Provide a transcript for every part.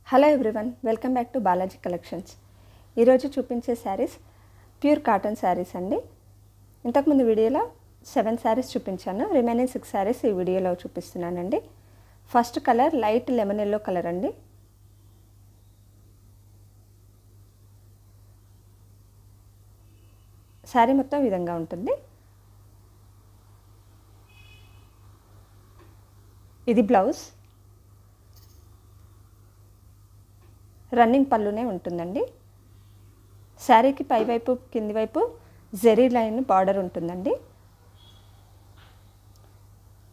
Hello everyone, welcome back to Balaji collections. ఈరోజు చూపించే saris pure cotton saris అండి. ఇంతకుముందు వీడియోలో 7 శారీస్ చూపించాను, రిమైనింగ్ 6 శారీస్ ఈ వీడియోలో చూపిస్తున్నానండి. First colour light lemon yellow colour అండి. శారీ మొత్తం ఈ విధంగా ఉంటుంది. ఇది బ్లౌజ్, రన్నింగ్ పళ్ళునే ఉంటుందండి. శారీకి పైవైపు కింది వైపు జెరీ లైన్ బార్డర్ ఉంటుందండి.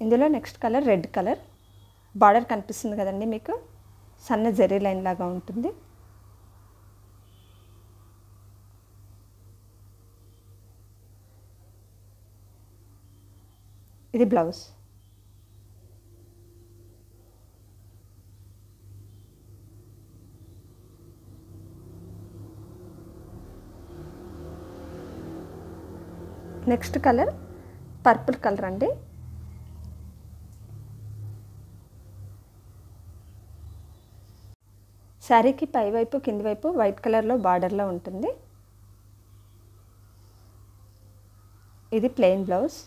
ఇందులో next colour red colour. Border కనిపిస్తుంది కదండి మీకు, సన్న జెరీ లైన్ లాగా ఉంటుంది. ఇది blouse. Next colour purple colour అండి. శారీకి పైవైపు కింది వైపు వైట్ కలర్లో బార్డర్లో ఉంటుంది. ఇది ప్లెయిన్ బ్లౌజ్.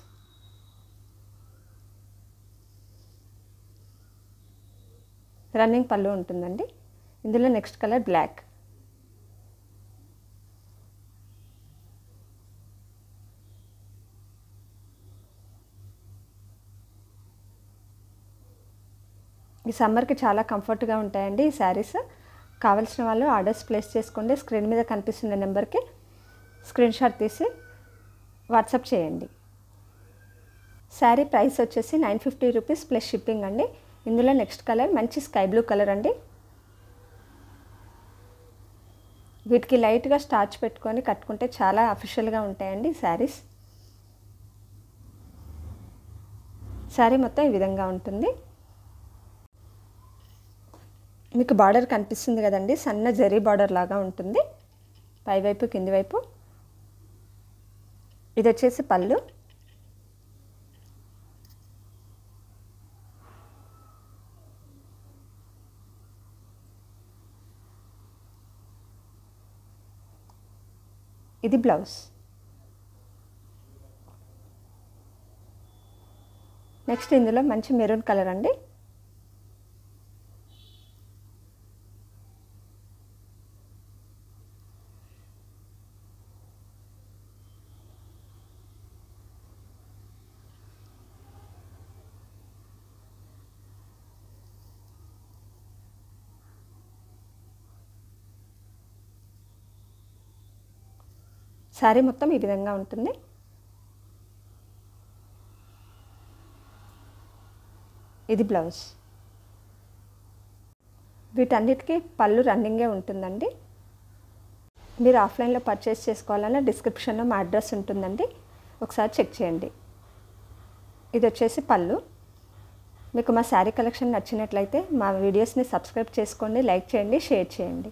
రన్నింగ్ పళ్ళు ఉంటుందండి. ఇందులో నెక్స్ట్ కలర్ బ్లాక్. ఈ సమ్మర్కి చాలా కంఫర్ట్గా ఉంటాయండి ఈ శారీస్. కావాల్సిన వాళ్ళు ఆర్డర్స్ ప్లేస్ చేసుకోండి. స్క్రీన్ మీద కనిపిస్తున్న నెంబర్కి స్క్రీన్ షాట్ తీసి వాట్సాప్ చేయండి. శారీ ప్రైస్ వచ్చేసి 950 రూపీస్ ప్లస్ షిప్పింగ్ అండి. ఇందులో నెక్స్ట్ కలర్ మంచి స్కై బ్లూ కలర్ అండి. వీటికి లైట్గా స్టార్చ్ పెట్టుకొని కట్టుకుంటే చాలా అఫిషియల్గా ఉంటాయండి శారీస్. శారీ మొత్తం ఈ విధంగా ఉంటుంది. మీకు బార్డర్ కనిపిస్తుంది కదండి, సన్న జరీ బార్డర్ లాగా ఉంటుంది పైవైపు కింది వైపు. ఇది వచ్చేసి పళ్ళు. ఇది బ్లౌజ్. నెక్స్ట్ ఇందులో మంచి మెరూన్ కలర్ అండి. శారీ మొత్తం ఈ విధంగా ఉంటుంది. ఇది బ్లౌజ్. వీటన్నిటికీ పళ్ళు రన్నింగే ఉంటుందండి. మీరు ఆఫ్లైన్లో పర్చేస్ చేసుకోవాలన్నా డిస్క్రిప్షన్లో మా అడ్రస్ ఉంటుందండి, ఒకసారి చెక్ చేయండి. ఇది వచ్చేసి పళ్ళు. మీకు మా శారీ కలెక్షన్ నచ్చినట్లయితే మా వీడియోస్ని సబ్స్క్రైబ్ చేసుకోండి, లైక్ చేయండి, షేర్ చేయండి.